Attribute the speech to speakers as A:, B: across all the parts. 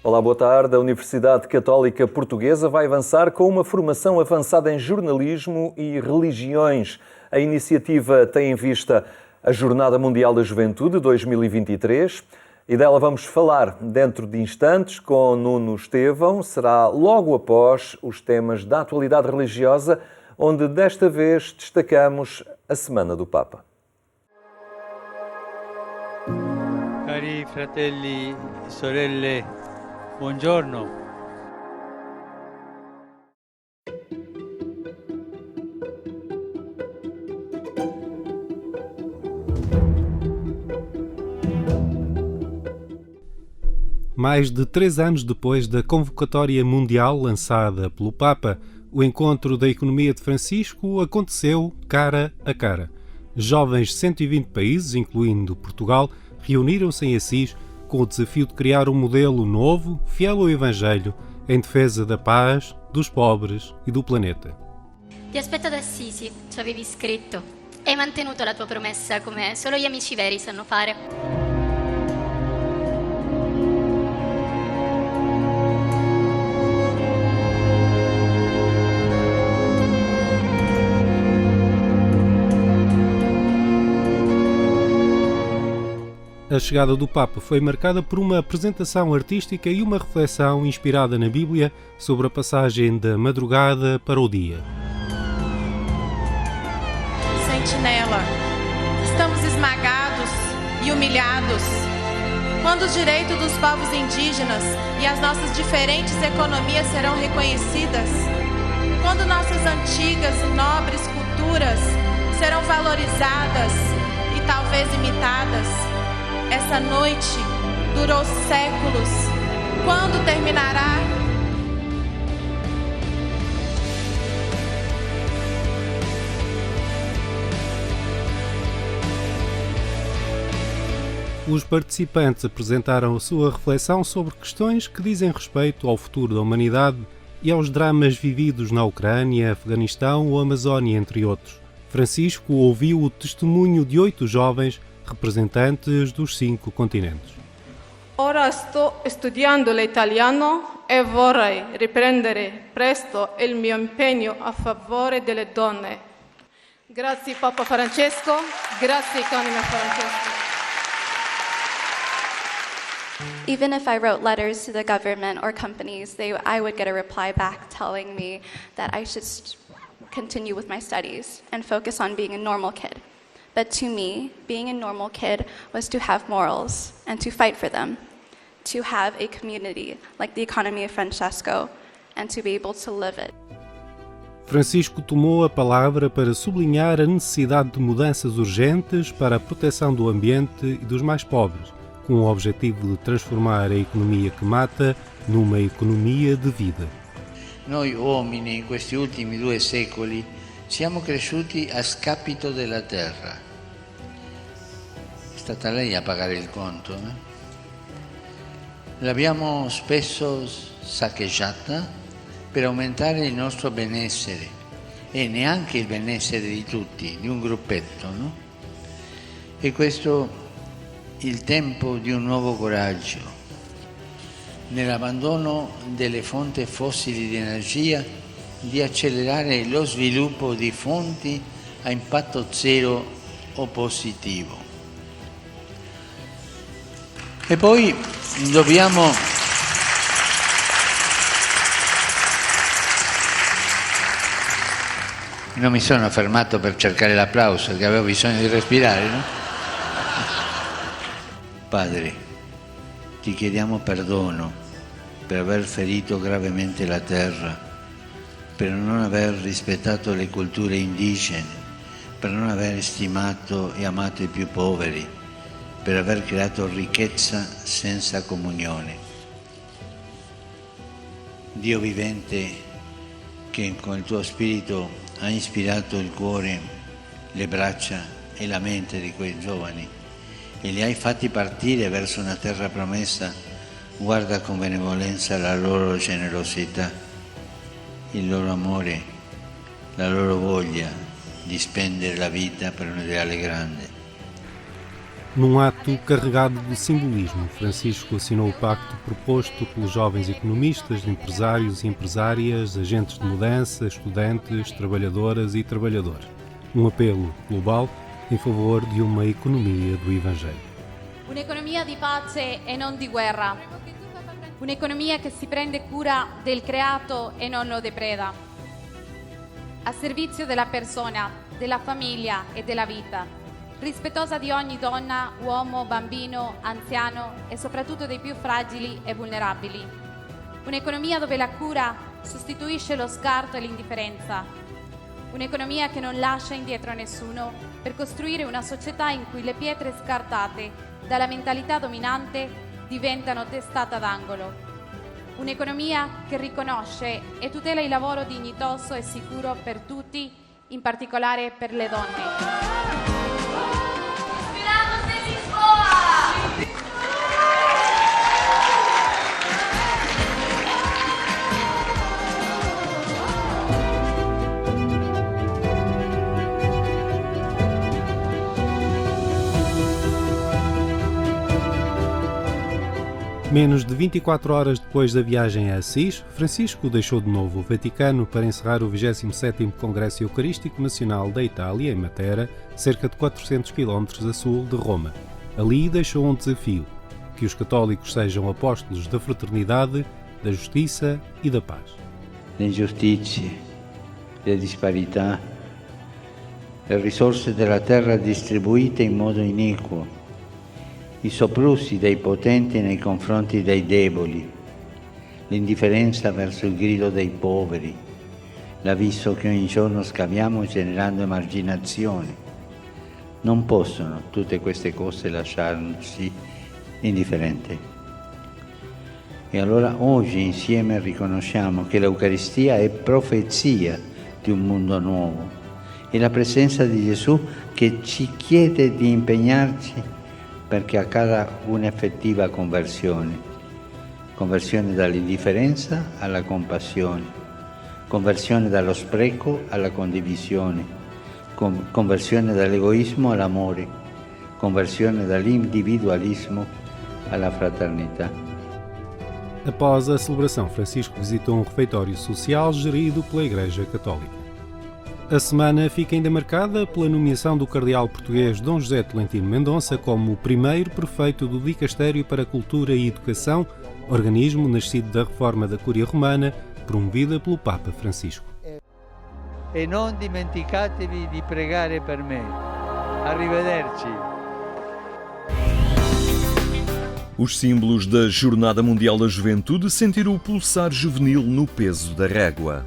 A: Olá, boa tarde. A Universidade Católica Portuguesa vai avançar com uma formação avançada em jornalismo e religiões. A iniciativa tem em vista a Jornada Mundial da Juventude 2023 e dela vamos falar dentro de instantes com Nuno Estevão. Será logo após os temas da atualidade religiosa, onde desta vez destacamos a Semana do Papa.
B: Cari fratelli e sorelle, buongiorno.
C: Mais de 3 anos depois da convocatória mundial lançada pelo Papa, o encontro da economia de Francisco aconteceu cara a cara. Jovens de 120 países, incluindo Portugal, reuniram-se em Assis com o desafio de criar um modelo novo, fiel ao Evangelho, em defesa da paz, dos pobres e do planeta.
D: Ti aspetto ad Assisi, ci avevi scritto. Hai mantenuto la tua promessa come solo gli amici veri sanno fare.
C: A chegada do Papa foi marcada por uma apresentação artística e uma reflexão inspirada na Bíblia sobre a passagem da madrugada para o dia.
E: Sentinela, estamos esmagados e humilhados. Quando os direitos dos povos indígenas e as nossas diferentes economias serão reconhecidas? Quando nossas antigas e nobres culturas serão valorizadas e talvez imitadas? Essa noite durou séculos. Quando terminará?
C: Os participantes apresentaram a sua reflexão sobre questões que dizem respeito ao futuro da humanidade e aos dramas vividos na Ucrânia, Afeganistão ou Amazónia, entre outros. Francisco ouviu o testemunho de 8 jovens representantes dos 5 continentes.
E: Ora sto studiando l'italiano e vorrei riprendere presto il mio impegno a favore delle donne. Grazie Papa Francesco, grazie Canone Francesco.
F: Even if I wrote letters to the government or companies, I would get a reply back telling me that I should continue with my studies and focus on being a normal kid. But to me, being a normal kid was to have morals and to fight for them, to have a community like the Economy of Francesco and to be able to live it.
C: Francisco tomou a palavra para sublinhar a necessidade de mudanças urgentes para a proteção do ambiente e dos mais pobres, com o objetivo de transformar a economia que mata numa economia de vida.
G: Noi uomini in questi ultimi 2 secoli siamo cresciuti a scapito della terra. È stata lei a pagare il conto. L'abbiamo spesso saccheggiata per aumentare il nostro benessere e neanche il benessere di tutti, di un gruppetto, no? E questo è il tempo di un nuovo coraggio, nell'abbandono delle fonti fossili di energia, di accelerare lo sviluppo di fonti a impatto zero o positivo. E poi dobbiamo non mi sono fermato per cercare l'applauso perché avevo bisogno di respirare, no? Padre, ti chiediamo perdono per aver ferito gravemente la terra, per non aver rispettato le culture indigene, per non aver stimato e amato i più poveri, per aver creato ricchezza senza comunione. Dio vivente, che con il tuo spirito ha ispirato il cuore, le braccia e la mente di quei giovani e li hai fatti partire verso una terra promessa, guarda con benevolenza la loro generosità, il loro amore, la loro voglia di spendere la vita per un ideale grande.
C: Num ato carregado de simbolismo, Francisco assinou o pacto proposto pelos jovens economistas, empresários e empresárias, agentes de mudança, estudantes, trabalhadoras e trabalhadores. Um apelo global em favor di uma economia do Evangelho.
H: Un'economia di pace e non di guerra. Un'economia che si prende cura del creato e non lo depreda. A servizio della persona, della famiglia e della vita. Rispettosa di ogni donna, uomo, bambino, anziano e soprattutto dei più fragili e vulnerabili. Un'economia dove la cura sostituisce lo scarto e l'indifferenza. Un'economia che non lascia indietro nessuno per costruire una società in cui le pietre scartate dalla mentalità dominante diventano testata d'angolo. Un'economia che riconosce e tutela il lavoro dignitoso e sicuro per tutti, in particolare per le donne.
C: Menos de 24 horas depois da viagem a Assis, Francisco deixou de novo o Vaticano para encerrar o 27º Congresso Eucarístico Nacional da Itália, em Matera, cerca de 400 km a sul de Roma. Ali deixou um desafio: que os católicos sejam apóstolos da fraternidade, da justiça e da paz.
G: Le ingiustizie, le disparità, le risorse della terra distribuite in modo iniquo, i soprusi dei potenti nei confronti dei deboli, l'indifferenza verso il grido dei poveri, l'abisso che ogni giorno scaviamo generando emarginazione. Non possono tutte queste cose lasciarci indifferenti. E allora oggi insieme riconosciamo che l'Eucaristia è profezia di un mondo nuovo, è la presenza di Gesù che ci chiede di impegnarci perché accada un'effettiva conversione dall'indifferenza alla compassione, conversione dallo spreco alla condivisione, conversione dall'egoismo all'amore, conversione dall'individualismo alla fraternità.
C: Após a celebração, Francisco visitou um refeitório social gerido pela Igreja Católica. A semana fica ainda marcada pela nomeação do cardeal português Dom José Tolentino Mendonça como o primeiro prefeito do Dicastério para a Cultura e Educação, organismo nascido da reforma da Cúria Romana, promovida pelo Papa Francisco.
B: E non dimenticatevi di pregare per me. Arrivederci.
A: Os símbolos da Jornada Mundial da Juventude sentiram o pulsar juvenil no peso da régua.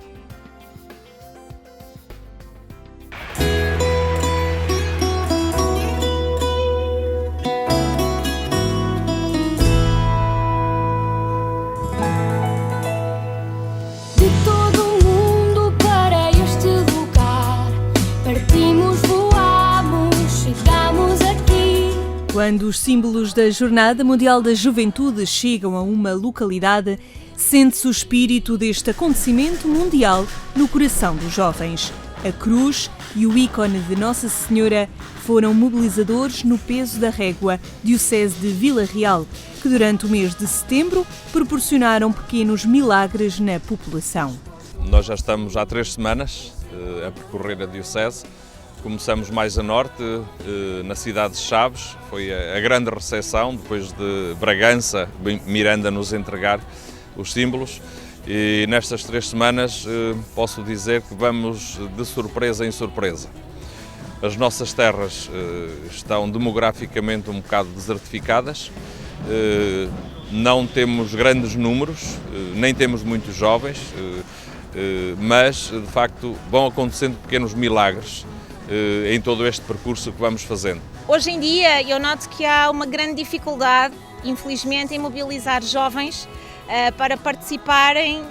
I: Quando os símbolos da Jornada Mundial da Juventude chegam a uma localidade, sente-se o espírito deste acontecimento mundial no coração dos jovens. A cruz e o ícone de Nossa Senhora foram mobilizadores no peso da régua diocese de Vila Real, que durante o mês de setembro proporcionaram pequenos milagres na população.
J: Nós já estamos há 3 semanas a percorrer a diocese. Começamos mais a norte, na cidade de Chaves, foi a grande recepção, depois de Bragança, Miranda nos entregar os símbolos. E nestas 3 semanas posso dizer que vamos de surpresa em surpresa. As nossas terras estão demograficamente um bocado desertificadas, não temos grandes números, nem temos muitos jovens, mas de facto vão acontecendo pequenos milagres em todo este percurso que vamos fazendo.
K: Hoje em dia eu noto que há uma grande dificuldade, infelizmente, em mobilizar jovens para participarem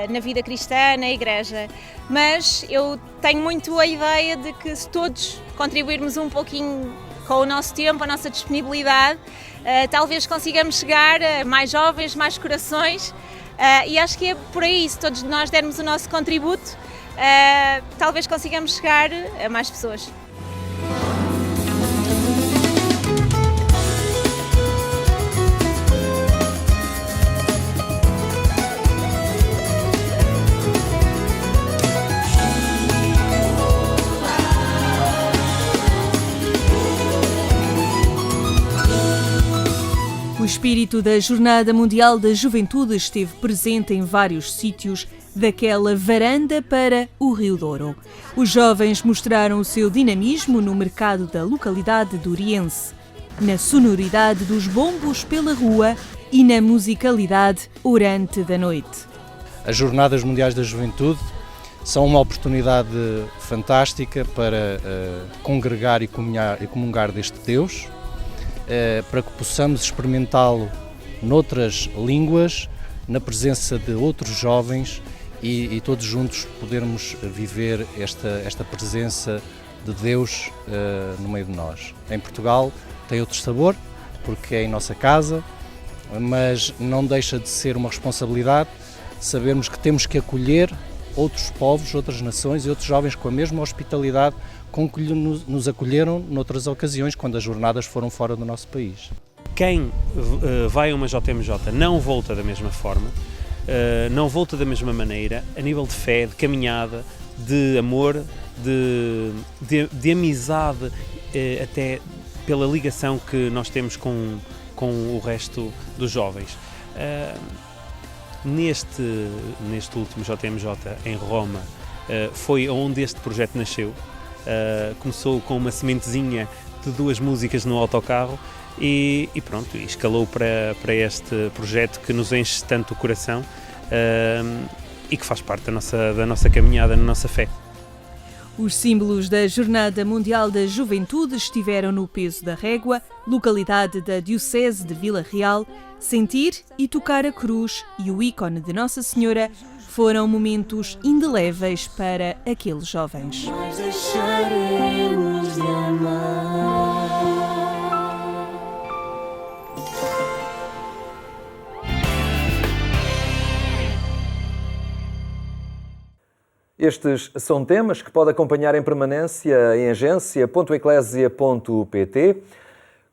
K: na vida cristã, na igreja. Mas eu tenho muito a ideia de que se todos contribuirmos um pouquinho com o nosso tempo, a nossa disponibilidade, talvez consigamos chegar a mais jovens, mais corações, e acho que é por aí, se todos nós dermos o nosso contributo, talvez consigamos chegar a mais pessoas.
I: espírito da Jornada Mundial da Juventude esteve presente em vários sítios, daquela varanda para o Rio Douro. Os jovens mostraram o seu dinamismo no mercado da localidade de Oriense, na sonoridade dos bombos pela rua e na musicalidade orante da noite.
L: As Jornadas Mundiais da Juventude são uma oportunidade fantástica para congregar e comungar deste Deus, para que possamos experimentá-lo noutras línguas, na presença de outros jovens e todos juntos podermos viver esta presença de Deus no meio de nós. Em Portugal tem outro sabor, porque é em nossa casa, mas não deixa de ser uma responsabilidade sabermos que temos que acolher outros povos, outras nações e outros jovens com a mesma hospitalidade com que nos acolheram noutras ocasiões, quando as jornadas foram fora do nosso país.
M: Quem vai a uma JMJ não volta da mesma forma, não volta da mesma maneira, a nível de fé, de caminhada, de amor, de amizade, até pela ligação que nós temos com o resto dos jovens. Neste último JMJ em Roma, foi onde este projeto nasceu. Começou com uma sementezinha de 2 músicas no autocarro e pronto, escalou para este projeto que nos enche tanto o coração e que faz parte da nossa caminhada, na nossa fé.
I: Os símbolos da Jornada Mundial da Juventude estiveram no Peso da Régua, localidade da Diocese de Vila Real. Sentir e tocar a cruz e o ícone de Nossa Senhora foram momentos indeléveis para aqueles jovens.
N: Nós deixaremos de amar.
A: Estes são temas que pode acompanhar em permanência em agência.eclésia.pt.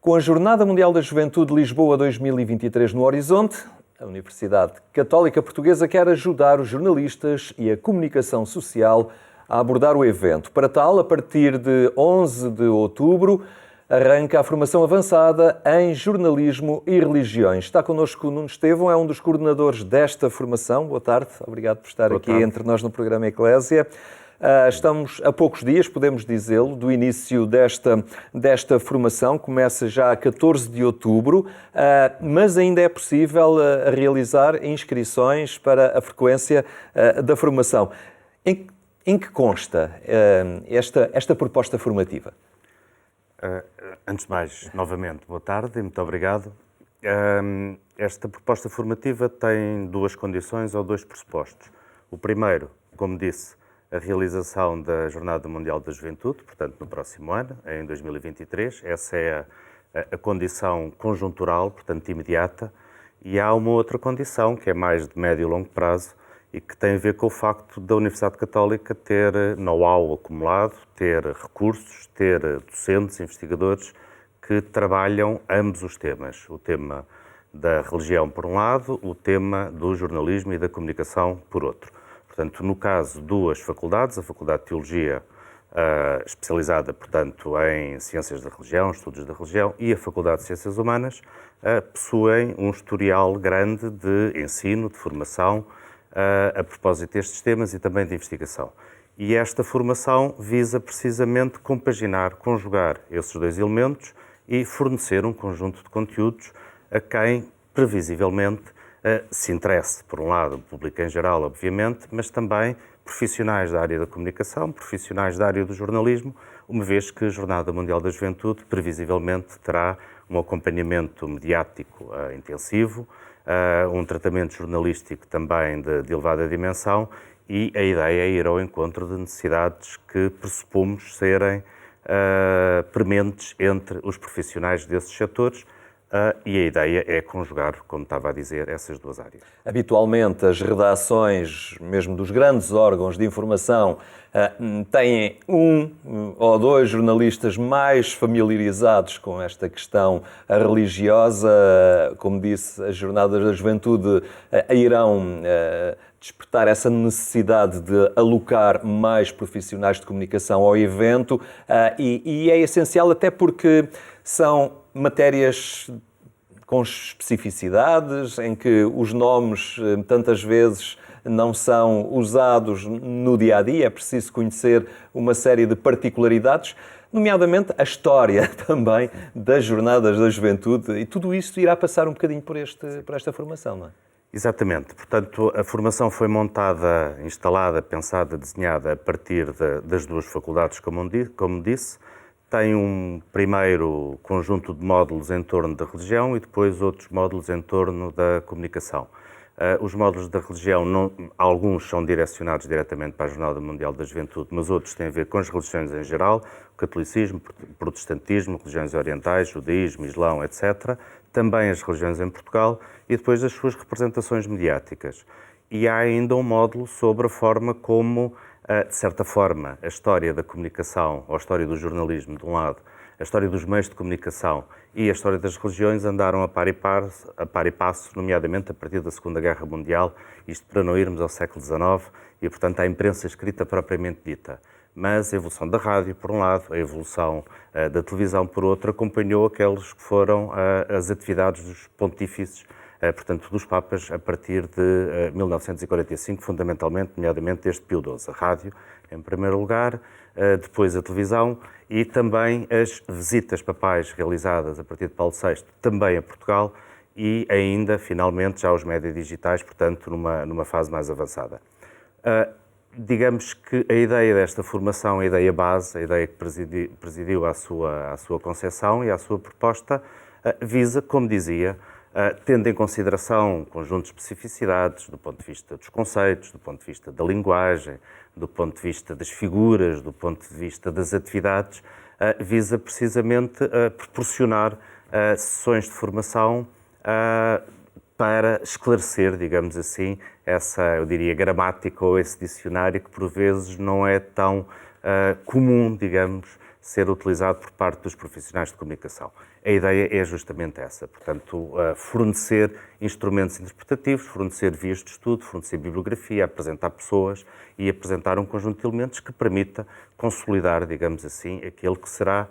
A: Com a Jornada Mundial da Juventude Lisboa 2023 no horizonte, a Universidade Católica Portuguesa quer ajudar os jornalistas e a comunicação social a abordar o evento. Para tal, a partir de 11 de outubro, arranca a formação avançada em jornalismo e religiões. Está connosco o Nuno Estevão, é um dos coordenadores desta formação. Boa tarde, obrigado por estar aqui entre nós no programa Eclésia. Estamos a poucos dias, podemos dizê-lo, do início desta formação, começa já a 14 de outubro, mas ainda é possível realizar inscrições para a frequência da formação. Em que consta esta proposta formativa?
O: Antes de mais, novamente, boa tarde e muito obrigado. Esta proposta formativa tem 2 condições ou 2 pressupostos. O primeiro, como disse, a realização da Jornada Mundial da Juventude, portanto, no próximo ano, em 2023. Essa é a condição conjuntural, portanto, imediata. E há uma outra condição, que é mais de médio e longo prazo, e que tem a ver com o facto da Universidade Católica ter know-how acumulado, ter recursos, ter docentes, investigadores que trabalham ambos os temas. O tema da religião, por um lado, o tema do jornalismo e da comunicação, por outro. Portanto, no caso, 2 faculdades, a Faculdade de Teologia, especializada, portanto, em Ciências da Religião, Estudos da Religião, e a Faculdade de Ciências Humanas, possuem um historial grande de ensino, de formação, a propósito destes temas e também de investigação. E esta formação visa precisamente compaginar, conjugar esses 2 elementos e fornecer um conjunto de conteúdos a quem, previsivelmente, se interesse, por um lado, o público em geral, obviamente, mas também profissionais da área da comunicação, profissionais da área do jornalismo, uma vez que a Jornada Mundial da Juventude, previsivelmente, terá um acompanhamento mediático intensivo, um tratamento jornalístico também de elevada dimensão, e a ideia é ir ao encontro de necessidades que pressupomos serem prementes entre os profissionais desses setores, e a ideia é conjugar, como estava a dizer, essas 2 áreas.
A: Habitualmente, as redações, mesmo dos grandes órgãos de informação, têm 1 ou 2 jornalistas mais familiarizados com esta questão religiosa. Como disse, as Jornadas da Juventude irão despertar essa necessidade de alocar mais profissionais de comunicação ao evento, e é essencial até porque são matérias com especificidades, em que os nomes tantas vezes não são usados no dia-a-dia, é preciso conhecer uma série de particularidades, nomeadamente a história também das Jornadas da Juventude, e tudo isto irá passar um bocadinho por esta formação, não é?
O: Exatamente. Portanto, a formação foi montada, instalada, pensada, desenhada a partir das duas faculdades, como disse. Tem um primeiro conjunto de módulos em torno da religião e depois outros módulos em torno da comunicação. Os módulos da religião, alguns são direcionados diretamente para a Jornada Mundial da Juventude, mas outros têm a ver com as religiões em geral, o catolicismo, protestantismo, religiões orientais, judaísmo, islão, etc. Também as religiões em Portugal e depois as suas representações mediáticas. E há ainda um módulo sobre a forma como, de certa forma, a história da comunicação, ou a história do jornalismo, de um lado, a história dos meios de comunicação e a história das religiões andaram a par e passo, nomeadamente a partir da Segunda Guerra Mundial, isto para não irmos ao século XIX, e, portanto, à imprensa escrita propriamente dita. Mas a evolução da rádio, por um lado, a evolução da televisão, por outro, acompanhou aqueles que foram as atividades dos pontífices, portanto, dos papas, a partir de 1945, fundamentalmente, nomeadamente desde Pio XII. A rádio, em primeiro lugar, depois a televisão e também as visitas papais realizadas a partir de Paulo VI, também a Portugal, e ainda, finalmente, já os médias digitais, portanto, numa fase mais avançada. Digamos que a ideia desta formação, a ideia base, a ideia que presidiu à sua concepção e à sua proposta, visa, como dizia, tendo em consideração um conjunto de especificidades do ponto de vista dos conceitos, do ponto de vista da linguagem, do ponto de vista das figuras, do ponto de vista das atividades, visa precisamente proporcionar sessões de formação para esclarecer, digamos assim, essa, eu diria, gramática ou esse dicionário que por vezes não é tão comum, digamos, ser utilizado por parte dos profissionais de comunicação. A ideia é justamente essa, portanto, fornecer instrumentos interpretativos, fornecer vias de estudo, fornecer bibliografia, apresentar pessoas e apresentar um conjunto de elementos que permita consolidar, digamos assim, aquele que será,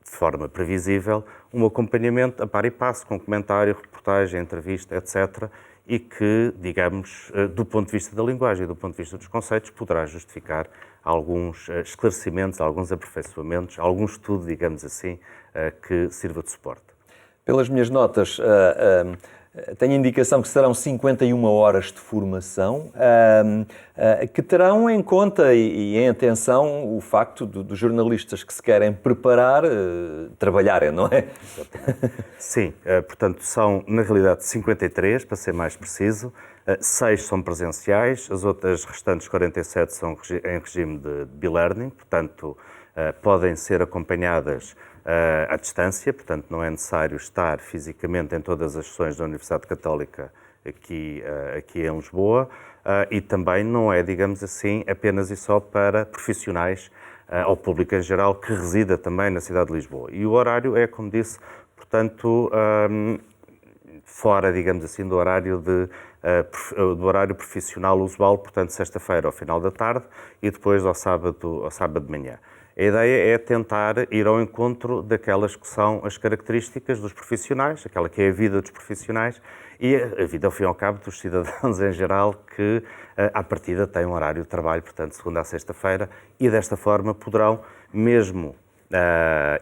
O: de forma previsível, um acompanhamento a par e passo, com comentário, reportagem, entrevista, etc., e que, digamos, do ponto de vista da linguagem e do ponto de vista dos conceitos, poderá justificar alguns esclarecimentos, alguns aperfeiçoamentos, algum estudo, digamos assim, que sirva de suporte.
A: Pelas minhas notas, tenho indicação que serão 51 horas de formação, que terão em conta e em atenção o facto dos jornalistas que se querem preparar trabalharem, não é?
O: Sim, portanto são na realidade 53, para ser mais preciso, 6 são presenciais, as outras restantes 47 são em regime de e-learning, portanto podem ser acompanhadas à distância, portanto não é necessário estar fisicamente em todas as sessões da Universidade Católica aqui em Lisboa, e também não é, digamos assim, apenas e só para profissionais ao público em geral que resida também na cidade de Lisboa. E o horário é, como disse, portanto, fora, digamos assim, do horário profissional usual, portanto, sexta-feira ao final da tarde e depois ao sábado de manhã. A ideia é tentar ir ao encontro daquelas que são as características dos profissionais, aquela que é a vida dos profissionais e a vida, ao fim e ao cabo, dos cidadãos em geral que, à partida, têm um horário de trabalho, portanto, segunda a sexta-feira, e desta forma poderão, mesmo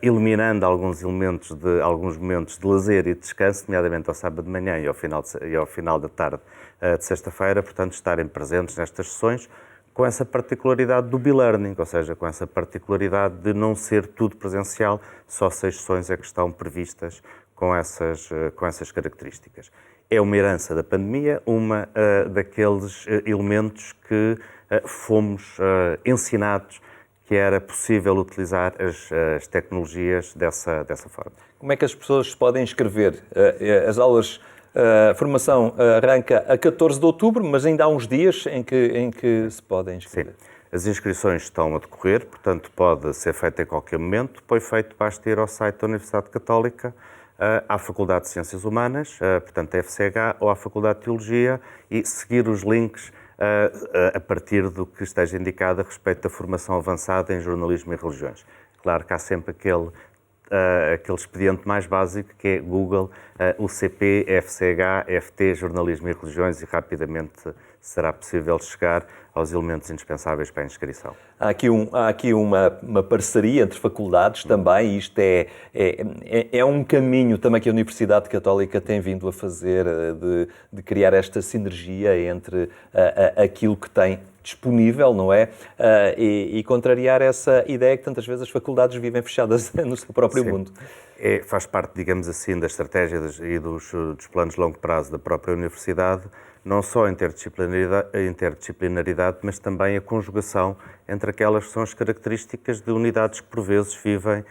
O: eliminando alguns momentos de lazer e de descanso, nomeadamente ao sábado de manhã e ao final da tarde de sexta-feira, portanto, estarem presentes nestas sessões, com essa particularidade do e-learning, ou seja, com essa particularidade de não ser tudo presencial, só 6 sessões é que estão previstas com essas características. É uma herança da pandemia, uma daqueles elementos que fomos ensinados que era possível utilizar as tecnologias dessa forma.
A: Como é que as pessoas se podem inscrever? As aulas... A formação arranca a 14 de outubro, mas ainda há uns dias em que se podem inscrever.
O: Sim. As inscrições estão a decorrer, portanto pode ser feito em qualquer momento. Depois feito, basta ir ao site da Universidade Católica, à Faculdade de Ciências Humanas, portanto a FCH, ou à Faculdade de Teologia, e seguir os links a partir do que esteja indicado a respeito da formação avançada em jornalismo e religiões. Claro que há sempre aquele expediente mais básico que é Google, UCP, FCH, FT, Jornalismo e Religiões, e rapidamente será possível chegar aos elementos indispensáveis para a inscrição.
A: Há aqui uma parceria entre faculdades também, isto é um caminho também que a Universidade Católica tem vindo a fazer, de criar esta sinergia entre aquilo que tem disponível, não é? E contrariar essa ideia que tantas vezes as faculdades vivem fechadas no seu próprio mundo.
O: Faz parte, digamos assim, da estratégia e dos planos de longo prazo da própria universidade, não só a interdisciplinaridade, mas também a conjugação entre aquelas que são as características de unidades que por vezes vivem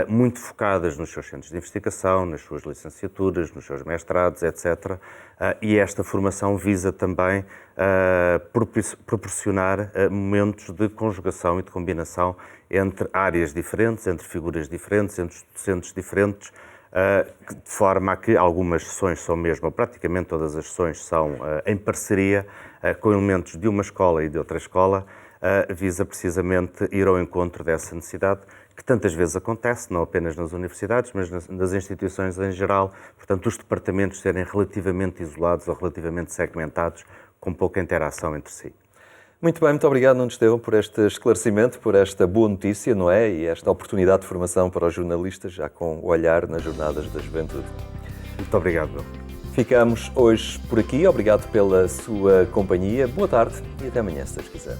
O: muito focadas nos seus centros de investigação, nas suas licenciaturas, nos seus mestrados, etc. E esta formação visa também proporcionar momentos de conjugação e de combinação entre áreas diferentes, entre figuras diferentes, entre docentes diferentes, de forma a que algumas sessões são mesmo, ou praticamente todas as sessões são em parceria com elementos de uma escola e de outra escola, visa precisamente ir ao encontro dessa necessidade que tantas vezes acontece, não apenas nas universidades, mas nas instituições em geral, portanto, os departamentos serem relativamente isolados ou relativamente segmentados, com pouca interação entre si.
A: Muito bem, muito obrigado, Nuno Estevão, por este esclarecimento, por esta boa notícia, não é? E esta oportunidade de formação para os jornalistas, já com o olhar nas Jornadas da Juventude.
O: Muito obrigado, Bill.
A: Ficamos hoje por aqui, obrigado pela sua companhia, boa tarde e até amanhã, se Deus quiser.